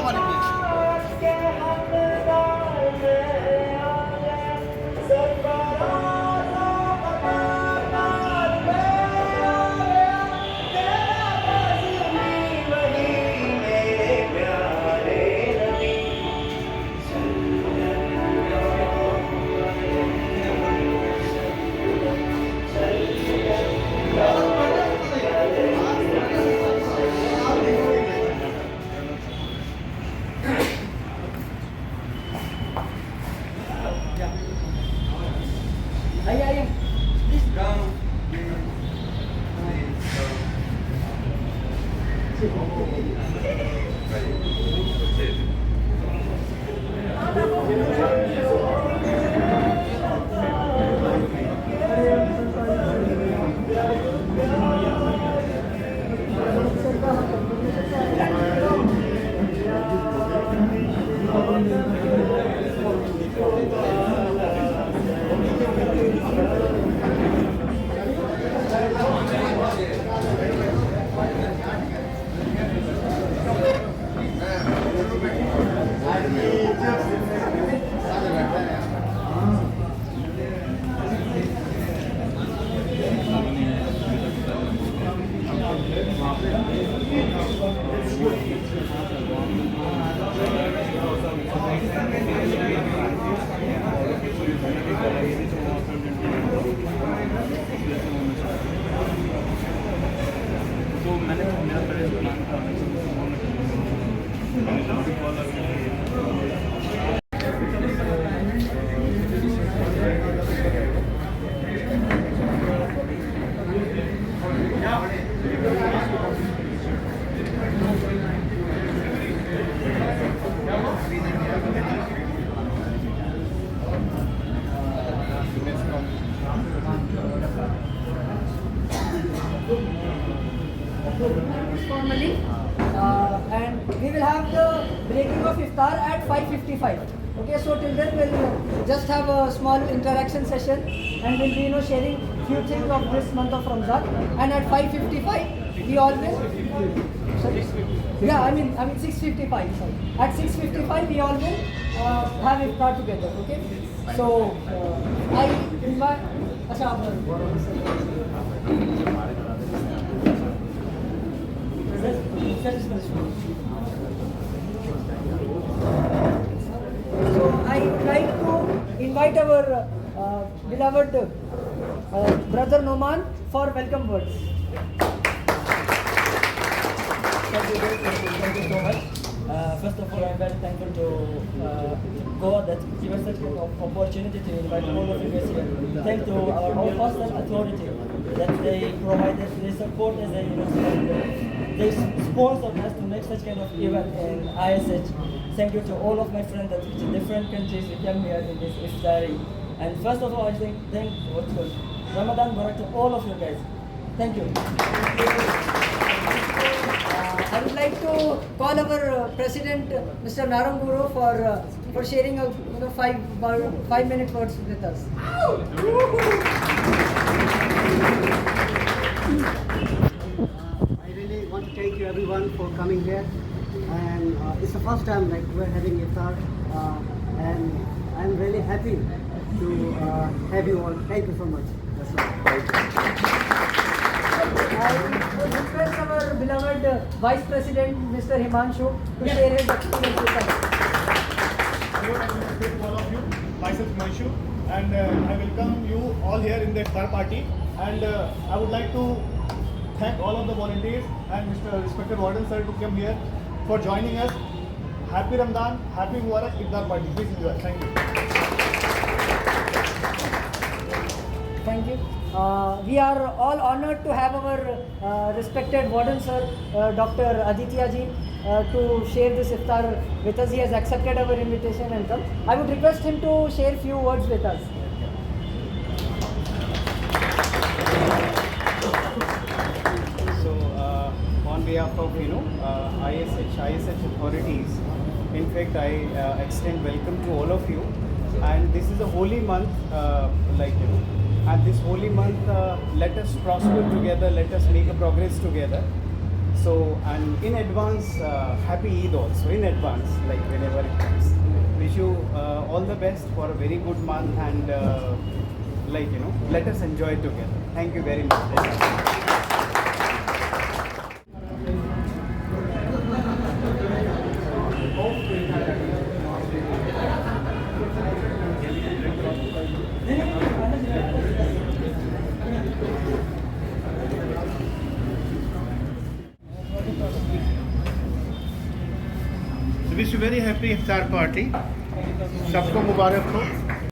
Come on, please. Formally, and we will have the breaking of Iftar at 5:55. Okay, so till then we'll just have a small interaction session, and we'll be sharing few things of this month of Ramzan. And at 5:55, we always sorry, yeah, I mean 6:55. Sorry, at 6:55 we always have Iftar together. Okay, so I invite. So I would like to invite our beloved brother Noman for welcome words. Thank you so much. First of all, I'm very thankful to God that gave us such an opportunity to invite all of you guys here. Thank to our all-person authority that they provided, they support us, they sponsored us to make such kind of event in ISH. Thank you to all of my friends that in different countries we came here in this Iftari. And first of all, I think Ramadan Barak to all of you guys. Thank you. I would like to call our President, Mr. Naranguru, for sharing a 5-minute words with us. I really want to thank you everyone for coming here, and it's the first time we're having Iftar, and I'm really happy to have you all. Thank you so much. That's all. I would request our beloved Vice President, Mr. Himanshu, to share his experience with us. Hello, I will greet all of you. Myself Himanshu, and I welcome you all here in the Iftar party. And I would like to thank all of the volunteers and Mr. Respected Warden Sir to come here for joining us. Happy Ramadan, Happy Mubarak Iftar party. Please enjoy. Thank you. Thank you. We are all honored to have our respected Warden Sir, Dr. Aditya ji, to share this Iftar with us. He has accepted our invitation and come. I would request him to share few words with us. So, on behalf of ISH authorities, in fact, I extend welcome to all of you. And this is a holy month, and this holy month, let us prosper together, let us make a progress together. So, and in advance, happy Eid also, in advance, like whenever it comes. Wish you all the best for a very good month, and let us enjoy it together. Thank you very much. Wish you very happy Iftar party. सबको मुबारक हो.